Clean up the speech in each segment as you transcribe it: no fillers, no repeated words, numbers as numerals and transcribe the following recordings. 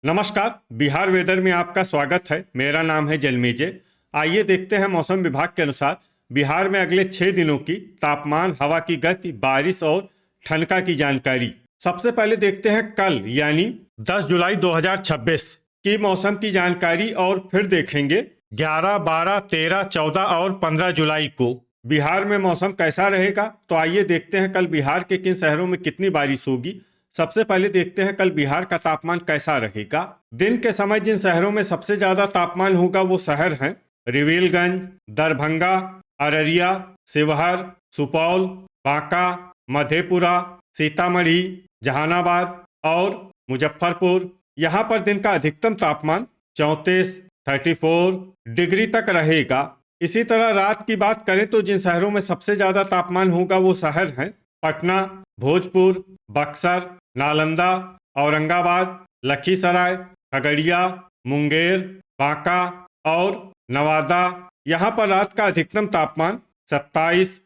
नमस्कार। बिहार वेदर में आपका स्वागत है। मेरा नाम है जन्मेजय। आइए देखते हैं मौसम विभाग के अनुसार बिहार में अगले 6 दिनों की तापमान, हवा की गति, बारिश और ठनका की जानकारी। सबसे पहले देखते हैं कल यानी 10 जुलाई 2026 की मौसम की जानकारी और फिर देखेंगे 11, 12, 13, 14 और 15 जुलाई को बिहार में मौसम कैसा रहेगा। तो आइए देखते हैं कल बिहार के किन शहरों में कितनी बारिश होगी। सबसे पहले देखते हैं कल बिहार का तापमान कैसा रहेगा। दिन के समय जिन शहरों में सबसे ज्यादा तापमान होगा वो शहर हैं रिविलगंज, दरभंगा, अररिया, शिवहर, सुपौल, बांका, मधेपुरा, सीतामढ़ी, जहानाबाद और मुजफ्फरपुर। यहाँ पर दिन का अधिकतम तापमान 34 डिग्री तक रहेगा। इसी तरह रात की बात करें तो जिन शहरों में सबसे ज्यादा तापमान होगा वो शहर हैं पटना, भोजपुर, बक्सर, नालंदा, औरंगाबाद, लखीसराय, खगड़िया, मुंगेर, बांका और नवादा। यहाँ पर रात का अधिकतम तापमान 27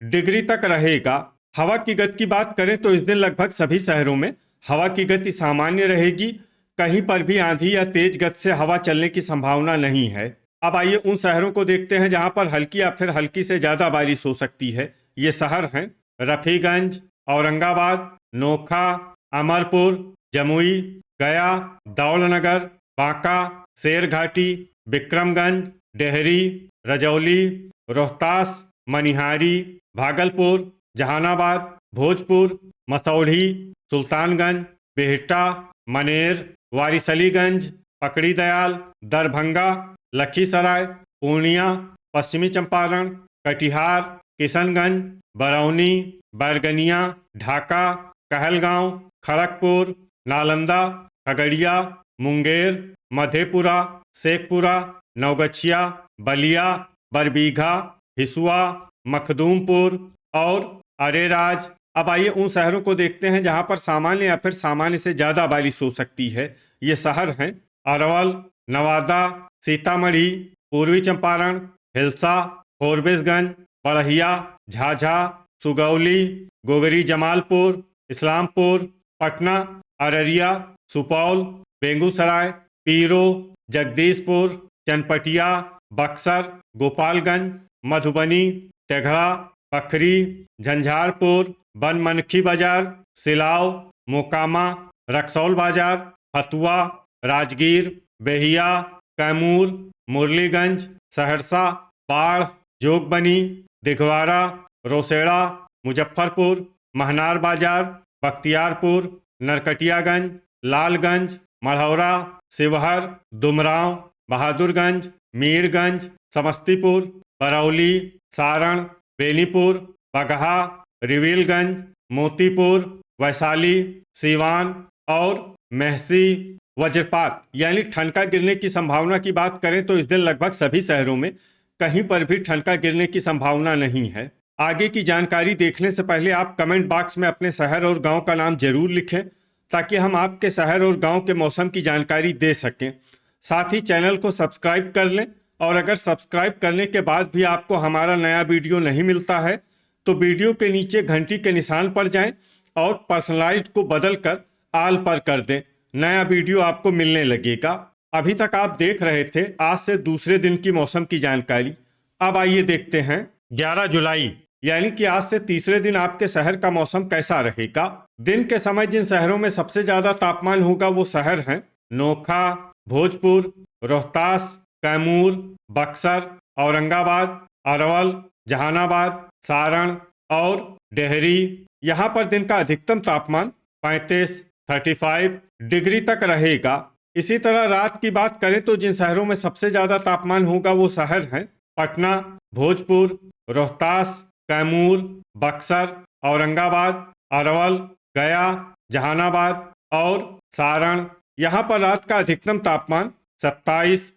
डिग्री तक रहेगा। हवा की गति की बात करें तो इस दिन लगभग सभी शहरों में हवा की गति सामान्य रहेगी। कहीं पर भी आंधी या तेज गति से हवा चलने की संभावना नहीं है। अब आइए उन शहरों को देखते हैं जहां पर हल्की या फिर हल्की से ज्यादा बारिश हो सकती है। ये शहर हैं रफीगंज, औरंगाबाद, नोखा, अमरपुर, जमुई, गया, दौलनगर, बांका, शेरघाटी, विक्रमगंज, डेहरी, रजौली, रोहतास, मनिहारी, भागलपुर, जहानाबाद, भोजपुर, मसौढ़ी, सुल्तानगंज, बिहटा, मनेर, वारिसलीगंज, पकड़ी दयाल, दरभंगा, लखीसराय, पूर्णिया, पश्चिमी चंपारण, कटिहार, किशनगंज, बरौनी, बैरगनिया, ढाका, कहलगांव, खड़गपुर, नालंदा, खगड़िया, मुंगेर, मधेपुरा, शेखपुरा, नवगछिया, बलिया, बरबीघा, हिसुआ, मखदूमपुर और अरेराज। अब आइए उन शहरों को देखते हैं जहां पर सामान्य या फिर सामान्य से ज्यादा बारिश हो सकती है। ये शहर हैं अरवल, नवादा, सीतामढ़ी, पूर्वी चंपारण, हिलसा, फोरबिसगंज, बढ़िया, झाझा, सुगौली, गोगरी जमालपुर, इस्लामपुर, पटना, अररिया, सुपौल, बेगूसराय, पीरो, जगदीशपुर, चनपटिया, बक्सर, गोपालगंज, मधुबनी, तेघड़ा, पखरी, झंझारपुर, बनमनखी बाजार, सिलाव, मोकामा, रक्सौल बाजार, फतुआ, राजगीर, बेहिया, कैमूर, मुरलीगंज, सहरसा, बाढ़, जोगबनी, दिघवारा, रोसेड़ा, मुजफ्फरपुर, महनार बाजार, बख्तियारपुर, नरकटियागंज, लालगंज, मढ़ौरा, शिवहर, दुमराव, बहादुरगंज, मीरगंज, समस्तीपुर, बरौली, सारण, बेनीपुर, बगहा, रिविलगंज, मोतीपुर, वैशाली, सीवान और मेहसी। वज्रपात यानी ठनका गिरने की संभावना की बात करें तो इस दिन लगभग सभी शहरों में कहीं पर भी ठनका गिरने की संभावना नहीं है। आगे की जानकारी देखने से पहले आप कमेंट बॉक्स में अपने शहर और गांव का नाम जरूर लिखें ताकि हम आपके शहर और गांव के मौसम की जानकारी दे सकें। साथ ही चैनल को सब्सक्राइब कर लें और अगर सब्सक्राइब करने के बाद भी आपको हमारा नया वीडियो नहीं मिलता है तो वीडियो के नीचे घंटी के निशान पर जाएं और पर्सनलाइज्ड को बदलकर आल पर कर दें। नया वीडियो आपको मिलने लगेगा। अभी तक आप देख रहे थे आज से दूसरे दिन की मौसम की जानकारी। अब आइए देखते हैं 11 जुलाई यानी कि आज से तीसरे दिन आपके शहर का मौसम कैसा रहेगा। दिन के समय जिन शहरों में सबसे ज्यादा तापमान होगा वो शहर हैं नोखा, भोजपुर, रोहतास, कैमूर, बक्सर, औरंगाबाद, अरवल, जहानाबाद, सारण और डेहरी। यहाँ पर दिन का अधिकतम तापमान 35 डिग्री तक रहेगा। इसी तरह रात की बात करें तो जिन शहरों में सबसे ज्यादा तापमान होगा वो शहर हैं पटना, भोजपुर, रोहतास, कैमूर, बक्सर, औरंगाबाद, अरवल, गया, जहानाबाद और सारण। यहाँ पर रात का अधिकतम तापमान 27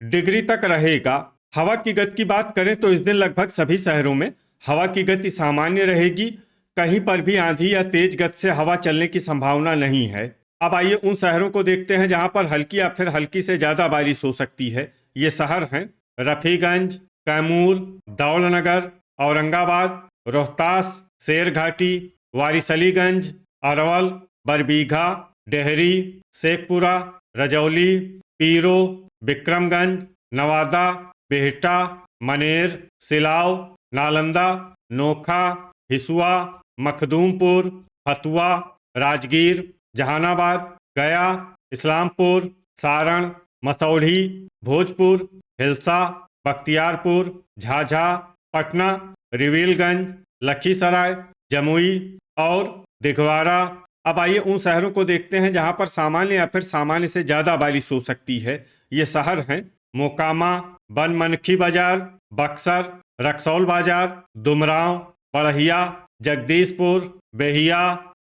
डिग्री तक रहेगा। हवा की गति की बात करें तो इस दिन लगभग सभी शहरों में हवा की गति सामान्य रहेगी। कहीं पर भी आंधी या तेज गति से हवा चलने की संभावना नहीं है। अब आइए उन शहरों को देखते हैं जहां पर हल्की या फिर हल्की से ज्यादा बारिश हो सकती है। ये शहर हैं रफीगंज, कैमूर, दौलनगर, औरंगाबाद, रोहतास, शेरघाटी, वारिसलीगंज, अरवल, बरबीघा, डेहरी, शेखपुरा, रजौली, पीरो, विक्रमगंज, नवादा, बिहटा, मनेर, सिलाव, नालंदा, नोखा, हिसुआ, मखदूमपुर, फतुआ, राजगीर, जहानाबाद, गया, इस्लामपुर, सारण, मसौढ़ी, भोजपुर, हिलसा, बख्तियारपुर, झाझा, पटना, रिविलगंज, लखीसराय, जमुई और दिघवारा। अब आइए उन शहरों को देखते हैं जहां पर सामान्य या फिर सामान्य से ज़्यादा बारिश हो सकती है। ये शहर हैं मोकामा, बनमनखी बाजार, बक्सर, रक्सौल बाजार, दुमराव, बड़हिया, जगदीशपुर, बेहिया,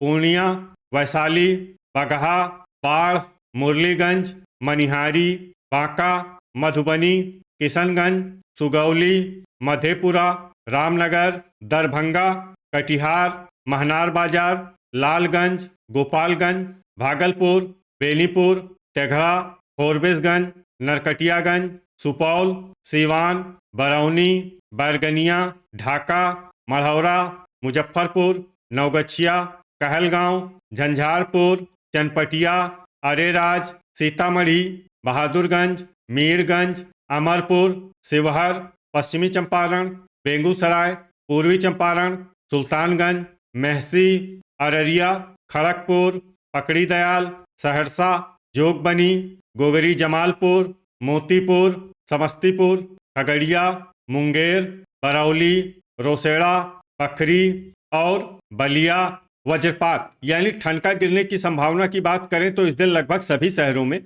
पूर्णिया, वैशाली, बगहा, बाढ़, मुरलीगंज, मनिहारी, बांका, मधुबनी, किशनगंज, सुगौली, मधेपुरा, रामनगर, दरभंगा, कटिहार, महनार बाजार, लालगंज, गोपालगंज, भागलपुर, बेनीपुर, तेघड़ा, फोरबिसगंज, नरकटियागंज, सुपौल, सीवान, बरौनी, बैरगनिया, ढाका, मढ़ौरा, मुजफ्फरपुर, नवगछिया, कहलगांव, झंझारपुर, चनपटिया, अरेराज, सीतामढ़ी, बहादुरगंज, मीरगंज, अमरपुर, शिवहर, पश्चिमी चंपारण, बेगूसराय, पूर्वी चंपारण, सुल्तानगंज, मेहसी, अररिया, खड़गपुर, पकड़ी दयाल, सहरसा, जोगबनी, गोगरी जमालपुर, मोतीपुर, समस्तीपुर, खगड़िया, मुंगेर, बरौली, रोसेड़ा, पखरी और बलिया। वज्रपात यानी ठनका गिरने की संभावना की बात करें तो इस दिन लगभग सभी शहरों में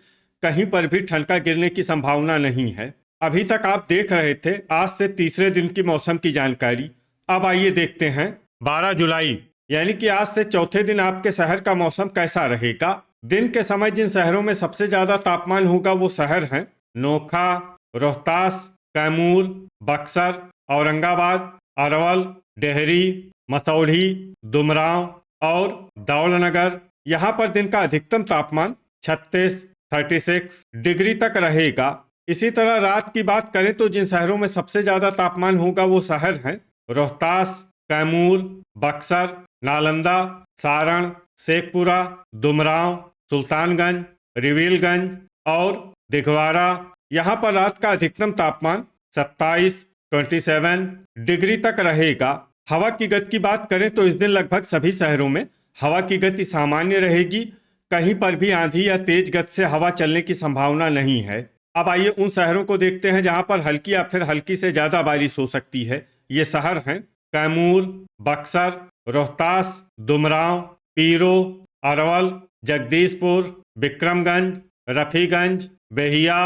कहीं पर भी ठनका गिरने की संभावना नहीं है। अभी तक आप देख रहे थे आज से तीसरे दिन की मौसम की जानकारी। अब आइए देखते हैं 12 जुलाई यानी कि आज से चौथे दिन आपके शहर का मौसम कैसा रहेगा। दिन के समय जिन शहरों में सबसे ज्यादा तापमान होगा वो शहर हैं नोखा, रोहतास, कैमूर, बक्सर, औरंगाबाद, अरवल, डेहरी, मसौढ़ी, दुमराव और दौलनगर। यहाँ पर दिन का अधिकतम तापमान 36 डिग्री तक रहेगा। इसी तरह रात की बात करें तो जिन शहरों में सबसे ज्यादा तापमान होगा वो शहर हैं रोहतास, कैमूर, बक्सर, नालंदा, सारण, शेखपुरा, दुमराव, सुल्तानगंज, रिविलगंज और दिघवारा। यहाँ पर रात का अधिकतम तापमान 27 डिग्री तक रहेगा। हवा की गति की बात करें तो इस दिन लगभग सभी शहरों में हवा की गति सामान्य रहेगी। कहीं पर भी आंधी या तेज गति से हवा चलने की संभावना नहीं है। अब आइए उन शहरों को देखते हैं जहां पर हल्की या फिर हल्की से ज्यादा बारिश हो सकती है। ये शहर हैं कैमूर, बक्सर, रोहतास, दुमराव, पीरो, अरवल, जगदीशपुर, विक्रमगंज, रफीगंज, बेहिया,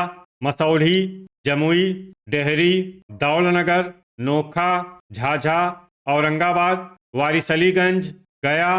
मसौढ़ी, जमुई, डेहरी, दौलनगर, नोखा, झाझा, औरंगाबाद, वारिसलीगंज, गया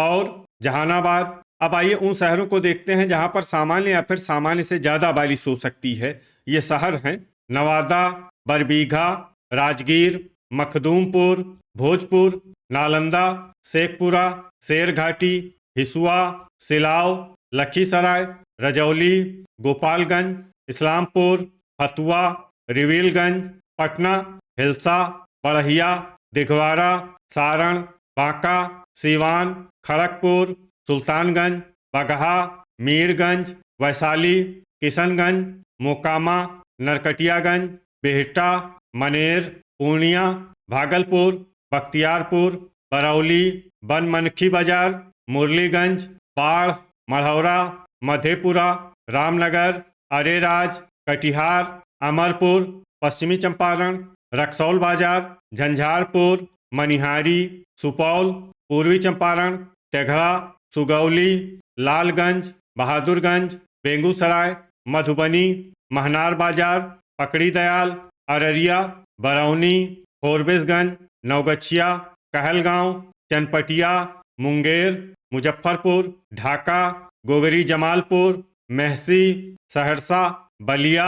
और जहानाबाद। अब आइए उन शहरों को देखते हैं जहां पर सामान्य या फिर सामान्य से ज्यादा बारिश हो सकती है। ये शहर हैं नवादा, बरबीघा, राजगीर, मखदूमपुर, भोजपुर, नालंदा, शेखपुरा, शेरघाटी, हिसुआ, सिलाव, लखीसराय, रजौली, गोपालगंज, इस्लामपुर, फतुआ, रिविलगंज, पटना, हिलसा, बड़हिया, दिघवारा, सारण, बांका, सीवान, खड़गपुर, सुल्तानगंज, बगहा, मीरगंज, वैशाली, किशनगंज, मोकामा, नरकटियागंज, बिहटा, मनेर, पूर्णिया, भागलपुर, बख्तियारपुर, बरौली, बनमनखी बाजार, मुरलीगंज, बाढ़, मढ़ौरा, मधेपुरा, रामनगर, अरेराज, कटिहार, अमरपुर, पश्चिमी चंपारण, रक्सौल बाजार, झंझारपुर, मनिहारी, सुपौल, पूर्वी चंपारण, तेघड़ा, सुगौली, लालगंज, बहादुरगंज, बेगूसराय, मधुबनी, महनार बाजार, पकड़ी दयाल, अररिया, बरौनी, फोरबिसगंज, नवगछिया, कहलगांव, चनपटिया, मुंगेर, मुजफ्फरपुर, ढाका, गोगरी जमालपुर, मेहसी, सहरसा, बलिया,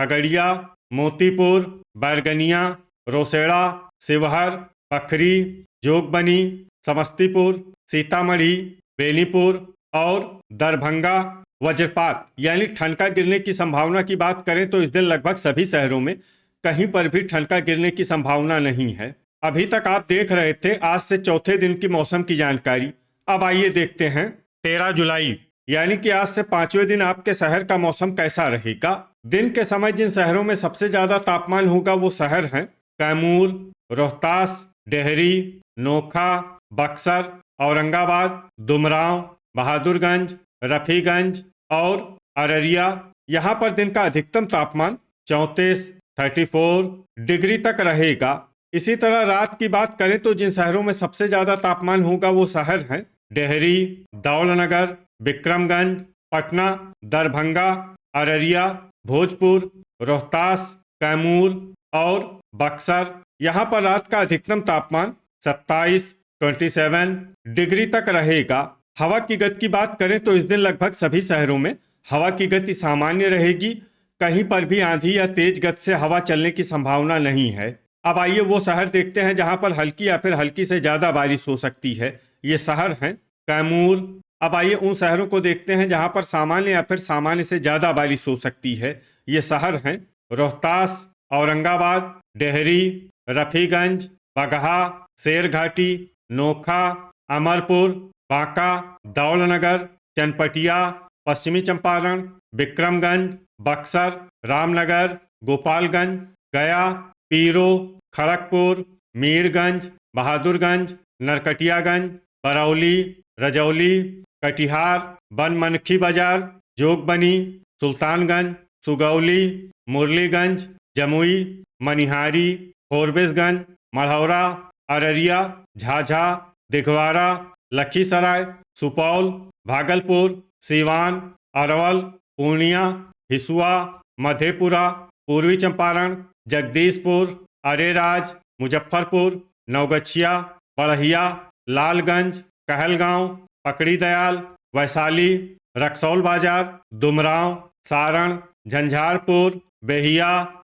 खगड़िया, मोतीपुर, बैरगनिया, रोसेड़ा, शिवहर, पखरी, जोगबनी, समस्तीपुर, सीतामढ़ी, बेनीपुर और दरभंगा। वज्रपात यानी ठनका गिरने की संभावना की बात करें तो इस दिन लगभग सभी शहरों में कहीं पर भी ठनका गिरने की संभावना नहीं है। अभी तक आप देख रहे थे आज से चौथे दिन की मौसम की जानकारी। अब आइए देखते हैं 13 जुलाई यानी कि आज से 5वें दिन आपके शहर का मौसम कैसा रहेगा। दिन के समय जिन शहरों में सबसे ज्यादा तापमान होगा वो शहर हैं कैमूर, रोहतास, डेहरी, नोखा, बक्सर, औरंगाबाद, दुमराव, बहादुरगंज, रफीगंज और अररिया। यहाँ पर दिन का अधिकतम तापमान 34 डिग्री तक रहेगा। इसी तरह रात की बात करें तो जिन शहरों में सबसे ज्यादा तापमान होगा वो शहर हैं डेहरी, दौलनगर, विक्रमगंज, पटना, दरभंगा, अररिया, भोजपुर, रोहतास, कैमूर और बक्सर। यहाँ पर रात का अधिकतम तापमान 27 डिग्री तक रहेगा। हवा की गति की बात करें तो इस दिन लगभग सभी शहरों में हवा की गति सामान्य रहेगी। कहीं पर भी आंधी या तेज गति से हवा चलने की संभावना नहीं है। अब आइए वो शहर देखते हैं जहां पर हल्की या फिर हल्की से ज्यादा बारिश हो सकती है। ये शहर हैं कैमूर। अब आइए उन शहरों को देखते हैं जहां पर सामान्य या फिर सामान्य से ज्यादा बारिश हो सकती है। ये शहर हैं रोहतास, औरंगाबाद, डेहरी, रफीगंज, बगहा, शेरघाटी, नोखा, अमरपुर, बांका, दौलनगर, चनपटिया, पश्चिमी चंपारण, विक्रमगंज, बक्सर, रामनगर, गोपालगंज, गया, पीरो, खड़गपुर, मीरगंज, बहादुरगंज, नरकटियागंज, बरौली, रजौली, कटिहार, बनमनखी बाजार, जोगबनी, सुल्तानगंज, सुगौली, मुरलीगंज, जमुई, मनिहारी, फोरबिसगंज, मढ़ौरा, अररिया, झाझा, दिघवारा, लखीसराय, सुपौल, भागलपुर, सीवान, अरवल, पूर्णिया, हिसुआ, मधेपुरा, पूर्वी चंपारण, जगदीशपुर, अरेराज, मुजफ्फरपुर, नवगछिया, बड़हिया, लालगंज, कहलगांव, पकड़ी दयाल, वैशाली, रक्सौल बाजार, दुमराव, सारण, झंझारपुर, बेहिया,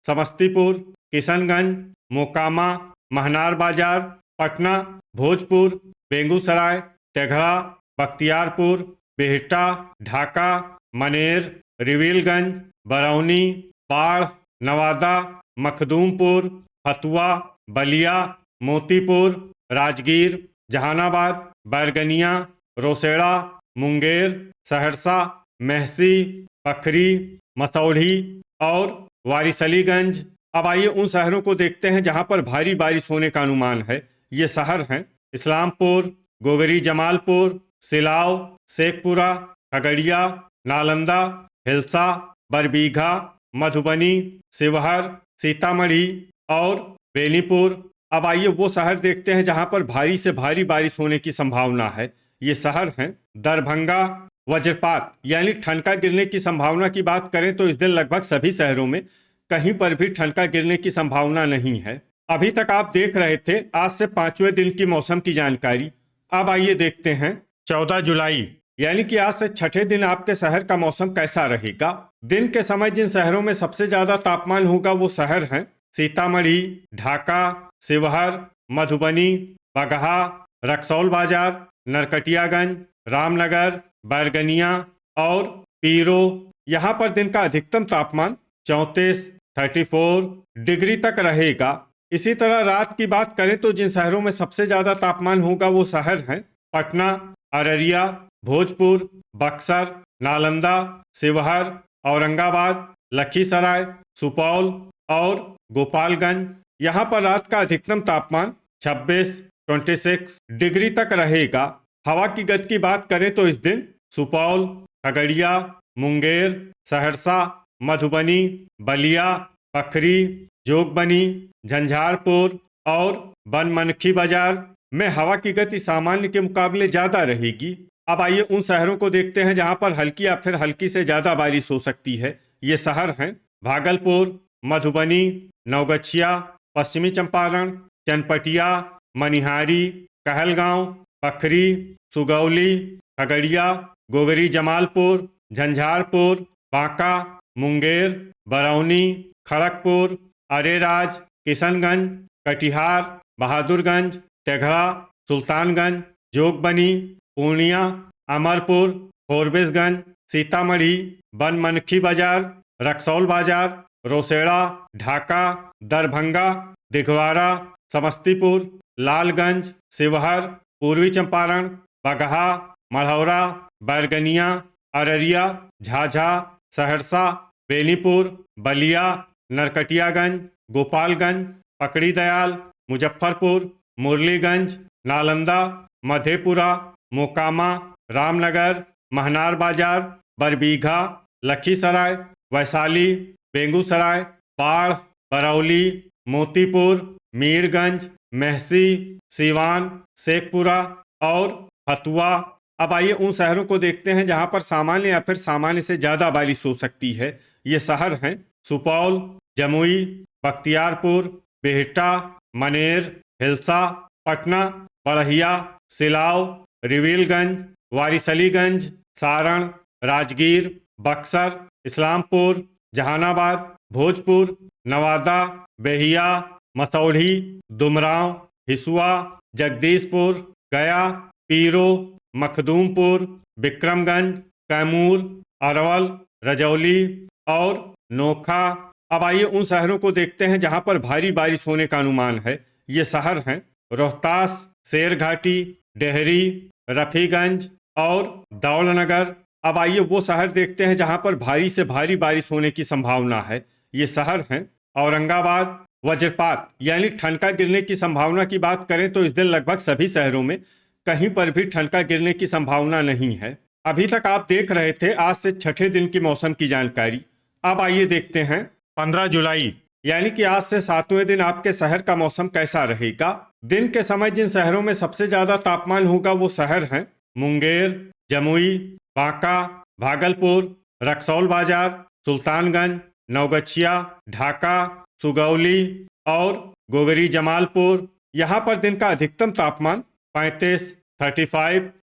समस्तीपुर, किशनगंज, मोकामा, महनार बाजार, पटना, भोजपुर, बेगूसराय, तेघड़ा, बख्तियारपुर, बिहटा, ढाका, मनेर, रिविलगंज, बरौनी, बाढ़, नवादा, मखदूमपुर, फतुआ, बलिया, मोतीपुर, राजगीर, जहानाबाद, बैरगनिया, रोसेड़ा, मुंगेर, सहरसा, महसी, पखरी, मसौढ़ी और वारिसलीगंज। अब आइए उन शहरों को देखते हैं जहां पर भारी बारिश होने का अनुमान है। ये शहर हैं इस्लामपुर, गोगरी जमालपुर, सिलाव, शेखपुरा, खगड़िया, नालंदा, हिलसा, बरबीघा, मधुबनी, शिवहर, सीतामढ़ी और बेनीपुर। अब आइए वो शहर देखते हैं जहां पर भारी से भारी बारिश होने की संभावना है। ये शहर हैं दरभंगा। वज्रपात यानी ठनका गिरने की संभावना की बात करें तो इस दिन लगभग सभी शहरों में कहीं पर भी ठनका गिरने की संभावना नहीं है। अभी तक आप देख रहे थे आज से 5वें दिन की मौसम की जानकारी। अब आइए देखते हैं 14 जुलाई यानी कि आज से छठे दिन आपके शहर का मौसम कैसा रहेगा। दिन के समय जिन शहरों में सबसे ज्यादा तापमान होगा वो शहर हैं सीतामढ़ी, ढाका, शिवहर, मधुबनी, बगहा, रक्सौल बाजार, नरकटियागंज, रामनगर, बैरगनिया और पीरो। यहाँ पर दिन का अधिकतम तापमान 34 डिग्री तक रहेगा। इसी तरह रात की बात करें तो जिन शहरों में सबसे ज्यादा तापमान होगा वो शहर हैं पटना, अररिया, भोजपुर, बक्सर, नालंदा, शिवहर, औरंगाबाद, लखीसराय, सुपौल और गोपालगंज। यहाँ पर रात का अधिकतम तापमान 26 डिग्री तक रहेगा। हवा की गति की बात करें तो इस दिन सुपौल, खगड़िया, मुंगेर, सहरसा, मधुबनी, बलिया, पखरी, जोगबनी, झंझारपुर और बनमनखी बाजार में हवा की गति सामान्य के मुकाबले ज्यादा रहेगी। अब आइए उन शहरों को देखते हैं जहां पर हल्की या फिर हल्की से ज्यादा बारिश हो सकती है। ये शहर हैं भागलपुर, मधुबनी, नवगछिया, पश्चिमी चंपारण, चनपटिया, मनिहारी, कहलगांव, पखरी, सुगौली, खगड़िया, गोगरी जमालपुर, झंझारपुर, बांका, मुंगेर, बरौनी, खड़गपुर, अरेराज, किशनगंज, कटिहार, बहादुरगंज, तेघड़ा, सुल्तानगंज, जोगबनी, पूर्णिया, अमरपुर, फोरबिसगंज, सीतामढ़ी, बनमनखी बाजार, रक्सौल बाजार, रोसेड़ा, ढाका, दरभंगा, दिघवारा, समस्तीपुर, लालगंज, शिवहर, पूर्वी चंपारण, बगहा, मढ़ौरा, बैरगनिया अररिया, झाझा, सहरसा, बेनीपुर, बलिया, नरकटियागंज, गोपालगंज, पकड़ी दयाल, मुजफ्फरपुर, मुरलीगंज, नालंदा, मधेपुरा, मोकामा, रामनगर, महनार बाजार, बरबीघा, लखीसराय, वैशाली, बेगूसराय, बाढ़, बरौली, मोतीपुर, मीरगंज, मेहसी, सीवान, शेखपुरा और फतुआ। अब आइए उन शहरों को देखते हैं जहां पर सामान्य या फिर सामान्य से ज़्यादा बारिश हो सकती है। ये शहर हैं सुपौल, जमुई, बख्तियारपुर, बिहटा, मनेर, हिलसा, पटना, बड़हिया, सिलाव, रिविलगंज, वारिसलीगंज, सारण, राजगीर, बक्सर, इस्लामपुर, जहानाबाद, भोजपुर, नवादा, बेहिया, मसौढ़ी, दुमराव, हिसुआ, जगदीशपुर, गया, पीरो, मखदूमपुर, विक्रमगंज, कैमूर, अरवल, रजौली और नोखा। अब आइए उन शहरों को देखते हैं जहां पर भारी बारिश होने का अनुमान है। ये शहर हैं रोहतास, शेरघाटी, डेहरी, रफीगंज और दौलनगर। अब आइए वो शहर देखते हैं जहां पर भारी से भारी बारिश होने की संभावना है। ये शहर हैं औरंगाबाद। वज्रपात यानी ठनका गिरने की संभावना की बात करें तो इस दिन लगभग सभी शहरों में कहीं पर भी ठनका गिरने की संभावना नहीं है। अभी तक आप देख रहे थे आज से छठे दिन की मौसम की जानकारी। अब आइए देखते हैं 15 जुलाई यानी कि आज से 7वें दिन आपके शहर का मौसम कैसा रहेगा। दिन के समय जिन शहरों में सबसे ज्यादा तापमान होगा वो शहर हैं मुंगेर, जमुई, बांका, भागलपुर, रक्सौल बाजार, सुल्तानगंज, नवगछिया, ढाका, सुगौली और गोगरी जमालपुर। यहाँ पर दिन का अधिकतम तापमान 35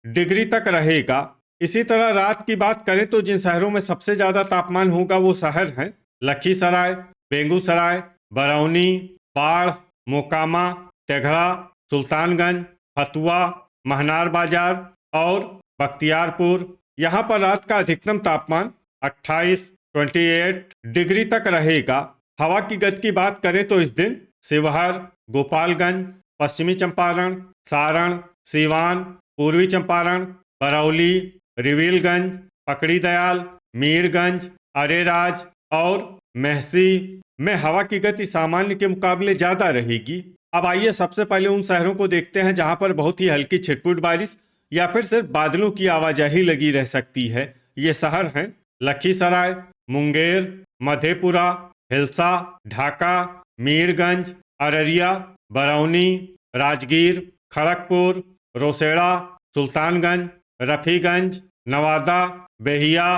डिग्री तक रहेगा। इसी तरह रात की बात करें तो जिन शहरों में सबसे ज़्यादा तापमान होगा वो शहर हैं लखीसराय, बेगूसराय, बरौनी, बाढ़, मोकामा, तेघड़ा, सुल्तानगंज, फतुआ, महनार बाजार और बख्तियारपुर। यहाँ पर रात का अधिकतम तापमान 28 डिग्री तक रहेगा। हवा की गति की बात करें तो इस दिन शिवहर, गोपालगंज, पश्चिमी चंपारण, सारण, सीवान, पूर्वी चंपारण, बरौली, रिविलगंज, पकड़ी दयाल, मीरगंज, अरेराज और मेहसी में हवा की गति सामान्य के मुकाबले ज़्यादा रहेगी। अब आइए सबसे पहले उन शहरों को देखते हैं जहां पर बहुत ही हल्की छिटपुट बारिश या फिर सिर्फ बादलों की आवाजाही लगी रह सकती है। ये शहर हैं लखीसराय, मुंगेर, मधेपुरा, हिलसा, ढाका, मीरगंज, अररिया, बरौनी, राजगीर, खड़गपुर, रोसेड़ा, सुल्तानगंज, रफीगंज, नवादा, बेहिया,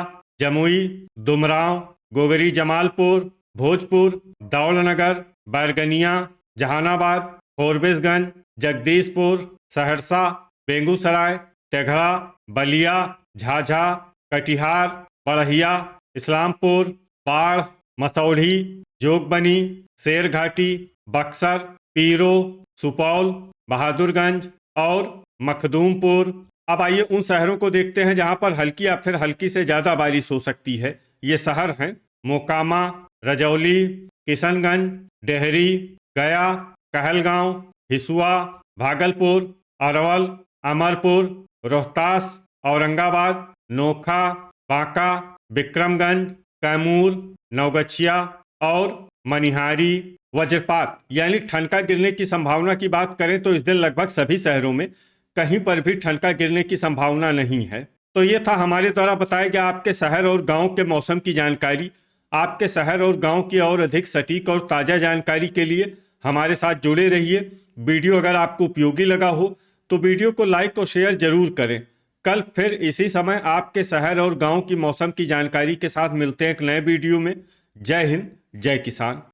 जमुई, दुमराव, गोगरी जमालपुर, भोजपुर, दौलनगर, बैरगनिया, जहानाबाद, फोरबिसगंज, जगदीशपुर, सहरसा, बेगूसराय, तेघड़ा, बलिया, झाझा, कटिहार, बड़हिया, इस्लामपुर, बाढ़, मसौढ़ी, जोगबनी, शेरघाटी, बक्सर, पीरो, सुपौल, बहादुरगंज और मखदूमपुर। अब आइए उन शहरों को देखते हैं जहां पर हल्की या फिर हल्की से ज़्यादा बारिश हो सकती है। ये शहर हैं मोकामा, रजौली, किशनगंज, डेहरी, गया, कहलगांव, हिसुआ, भागलपुर, अरवल, अमरपुर, रोहतास, औरंगाबाद, नोखा, बांका, विक्रमगंज, कैमूर, नवगछिया और मनिहारी। वज्रपात यानी ठनका गिरने की संभावना की बात करें तो इस दिन लगभग सभी शहरों में कहीं पर भी ठनका गिरने की संभावना नहीं है। तो ये था हमारे द्वारा बताया गया आपके शहर और गांव के मौसम की जानकारी। आपके शहर और गांव की और अधिक सटीक और ताज़ा जानकारी के लिए हमारे साथ जुड़े रहिए। वीडियो अगर आपको उपयोगी लगा हो तो वीडियो को लाइक और शेयर जरूर करें। कल फिर इसी समय आपके शहर और गांव की मौसम की जानकारी के साथ मिलते हैं एक नए वीडियो में। जय हिंद, जय किसान।